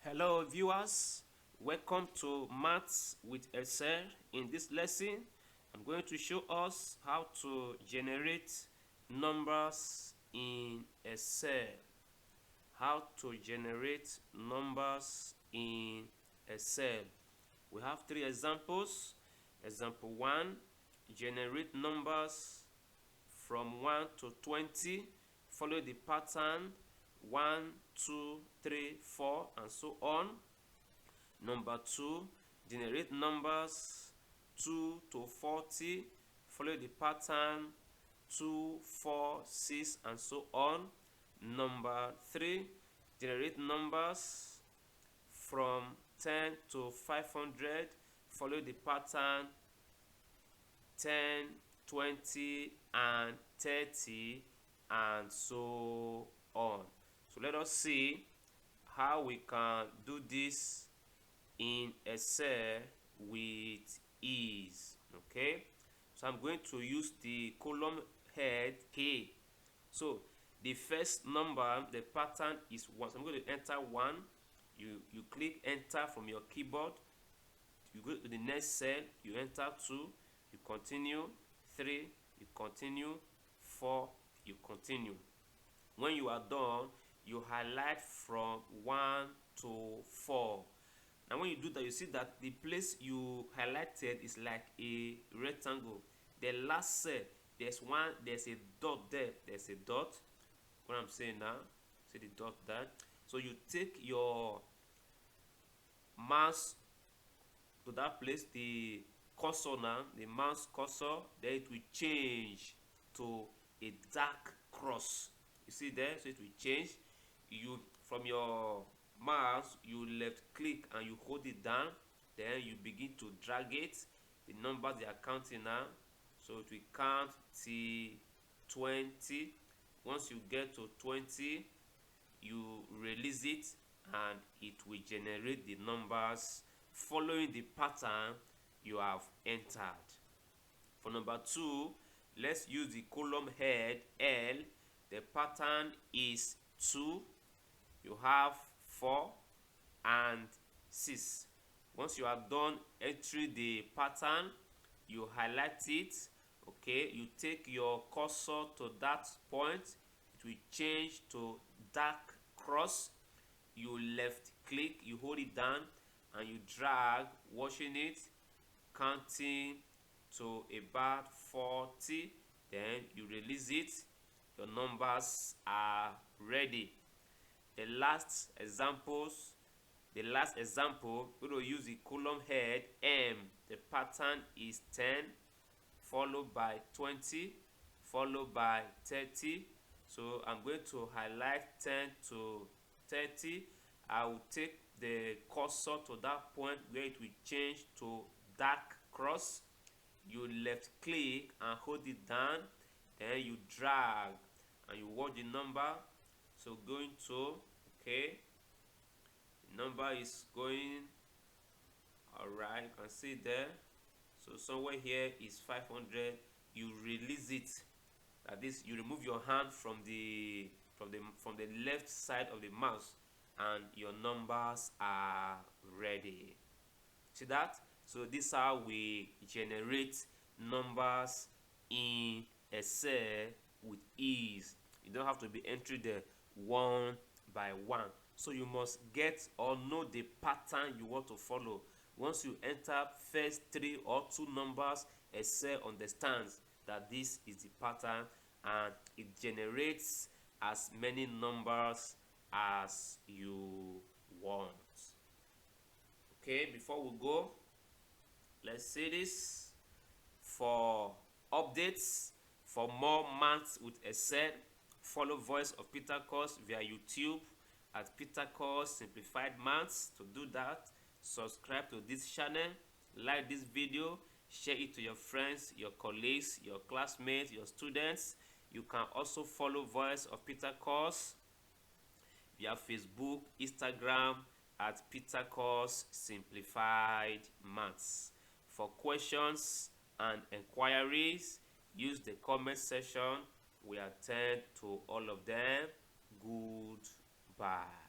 Hello viewers, welcome to Maths with Excel. In this lesson, I'm going to show us how to generate numbers in Excel. How to generate numbers in Excel. We have three examples. Example 1, generate numbers from 1 to 20. Follow the pattern 1, 2, 3, 4, and so on. Number 2, generate numbers 2 to 40. Follow the pattern 2, 4, 6, and so on. Number 3, generate numbers from 10 to 500. Follow the pattern 10, 20, and 30, and so on. So let us see how we can do this in Excel with ease. Okay, so I'm going to use the column head K. So the first number, the pattern is 1. So I'm going to enter 1. You click enter from your keyboard. You go to the next cell, you enter 2, you continue 3, you continue 4, you continue. When you are done, you highlight from 1 to 4. And when you do that, you see that the place you highlighted is like a rectangle. The last cell, there's a dot there. There's a dot. What I'm saying now, see the dot there. So you take your mouse to that place, the cursor now, the mouse cursor, then it will change to a dark cross. You see there, so it will change. You from your mouse, you left click and you hold it down, then you begin to drag it. The numbers they are counting now, so it will count till 20. Once you get to 20, you release it and it will generate the numbers following the pattern you have entered. For number 2, let's use the column head L. The pattern is 2. You have 4 and 6. Once you are done entering the pattern, you highlight it. Okay, you take your cursor to that point, it will change to dark cross. You left click, you hold it down and you drag, watching it, counting to about 40, then you release it. Your numbers are ready. The last example, we will use the column head M. The pattern is 10, followed by 20, followed by 30. So I'm going to highlight 10 to 30. I will take the cursor to that point where it will change to dark cross. You left click and hold it down, then you drag and you watch the number. So going to, okay, the number is going, all right, you can see there. So somewhere here is 500. You release it. That is, you remove your hand from the left side of the mouse and your numbers are ready. See that? So this is how we generate numbers in Excel with ease. You don't have to be entering the one by one. So you must get or know the pattern you want to follow. Once you enter first 3 or 2 numbers, Excel understands that this is the pattern and it generates as many numbers as you want. Okay, before we go, let's see this. For updates, for more maths with Excel, follow Voice of PETAKUS via YouTube at PETAKUS Simplified Maths. To do that, subscribe to this channel, like this video, share it to your friends, your colleagues, your classmates, your students. You can also follow Voice of PETAKUS via Facebook, Instagram at PETAKUS Simplified Maths. For questions and inquiries, use the comment section. We attend to all of them. Goodbye.